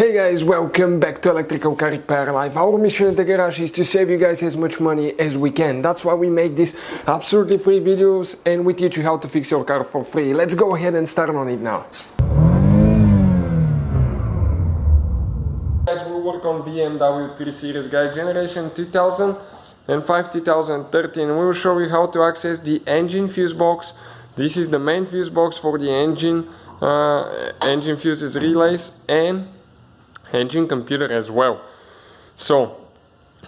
Hey guys, welcome back to Electrical Car Repair Live. Our mission at the garage is to save you guys as much money as we can. That's why we make these absolutely free videos and we teach you how to fix your car for free. Let's go ahead and start on it now. Guys, we work on BMW 3 Series, guys, generation 2005, 2013. We will show you how to access the engine fuse box. This is the main fuse box for the engine fuses, relays, and engine computer as well. So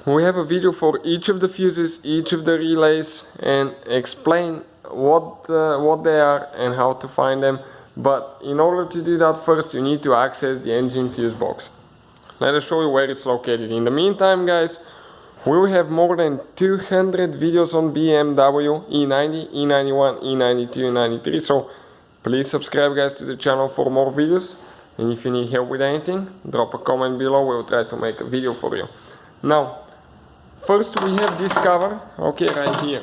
we have a video for each of the fuses, each of the relays, and explain what they are and how to find them. But in order to do that, first you need to access the engine fuse box. Let us show you where it's located. In the meantime, guys, we will have more than 200 videos on BMW, E90, E91, E92, E93. So please subscribe, guys, to the channel for more videos. And if you need help with anything, drop a comment below. We will try to make a video for you. Now, first we have this cover, okay, right here.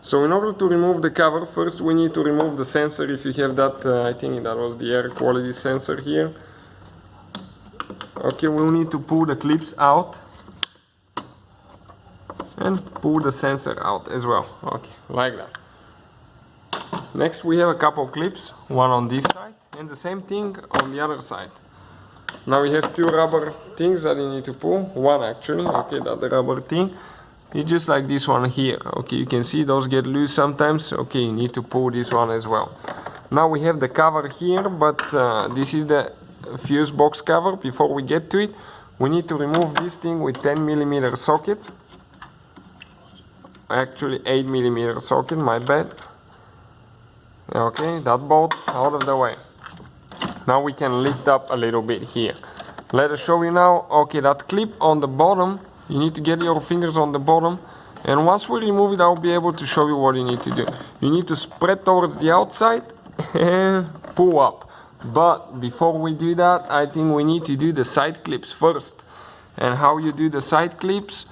So in order to remove the cover, first we need to remove the sensor. If you have that, I think that was the air quality sensor here. Okay, we'll need to pull the clips out and pull the sensor out as well. Okay, like that. Next we have a couple of clips, one on this side and the same thing on the other side. Now we have two rubber things that you need to pull, one actually, okay, that the rubber thing. It's just like this one here, okay, you can see those get loose sometimes, okay, you need to pull this one as well. Now we have the cover here, but this is the fuse box cover. Before we get to it, we need to remove this thing with 10mm socket, actually 8mm socket, my bad. Okay, that bolt out of the way. Now we can lift up a little bit here. Let us show you now. Okay, that clip on the bottom, you need to get your fingers on the bottom, and once we remove it, I'll be able to show you what you need to do. You need to spread towards the outside and pull up. But before we do that, I think we need to do the side clips first. And how you do the side clips?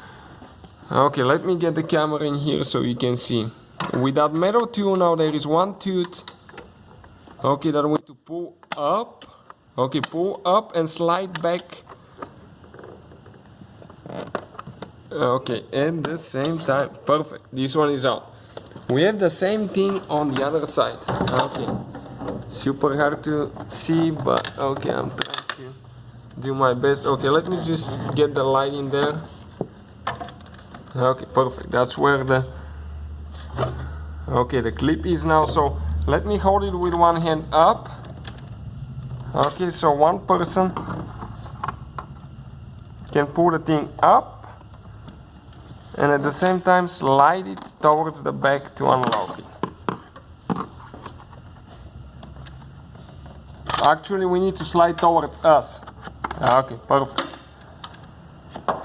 Okay, let me get the camera in here so you can see. With that metal tool, now there is one tooth, okay, that we need to pull up, okay, pull up and slide back, okay, at the same time. Perfect, this one is out. We have the same thing on the other side. Okay, super hard to see, but okay, I'm trying to do my best. Okay, let me just get the light in there. Okay, perfect, that's where the okay, the clip is now. So let me hold it with one hand up. Okay, so one person can pull the thing up and at the same time slide it towards the back to unlock it. Actually, we need to slide towards us. Okay, perfect.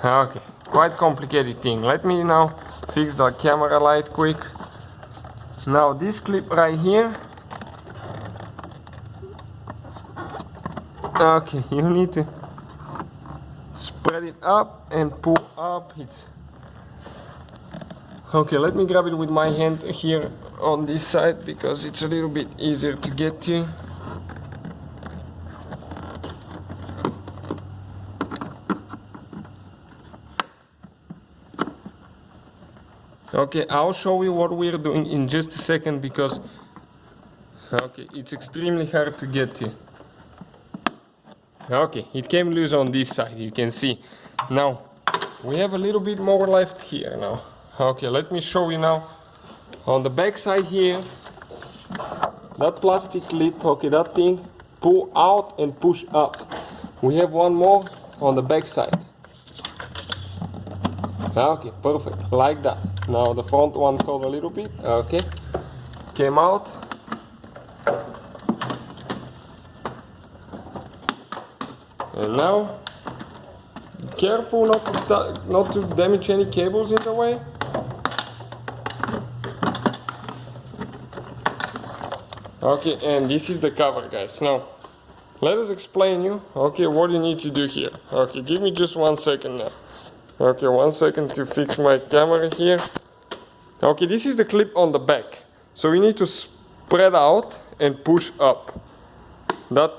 Okay, quite complicated thing. Let me now fix the camera light quick. Now this clip right here, okay, you need to spread it up and pull up. It's okay, let me grab it with my hand here on this side because it's a little bit easier to get to. Okay, I'll show you what we're doing in just a second because okay, it's extremely hard to get to. Okay, it came loose on this side, you can see. Now, we have a little bit more left here now. Okay, let me show you now. On the back side here, that plastic clip, okay, that thing, pull out and push up. We have one more on the back side. Okay, perfect, like that. Now the front one caught a little bit, okay, came out. And now, be careful not to damage any cables in the way. Okay, and this is the cover, guys. Now, let us explain you, okay, what you need to do here. Okay, give me just 1 second now. Okay, 1 second to fix my camera here. Okay, this is the clip on the back. So we need to spread out and push up. That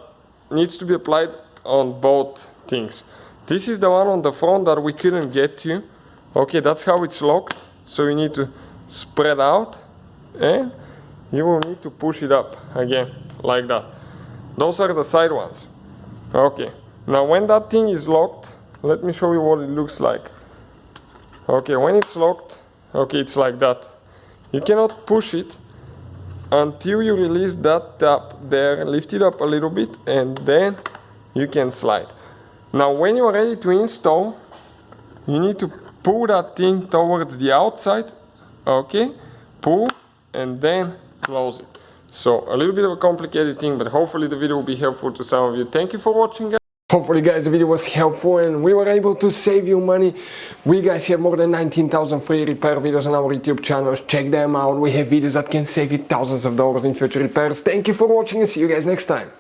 needs to be applied on both things. This is the one on the front that we couldn't get to. Okay, that's how it's locked. So you need to spread out and you will need to push it up again, like that. Those are the side ones. Okay, now when that thing is locked, let me show you what it looks like. Okay, when it's locked, okay, it's like that. You cannot push it until you release that tab there, lift it up a little bit, and then you can slide. Now when you are ready to install, you need to pull that thing towards the outside, okay, pull, and then close it. So a little bit of a complicated thing, but hopefully the video will be helpful to some of you. Thank you for watching, guys. Hopefully guys the video was helpful and we were able to save you money. We guys have more than 19,000 free repair videos on our YouTube channels. Check them out. We have videos that can save you thousands of dollars in future repairs. Thank you for watching and see you guys next time.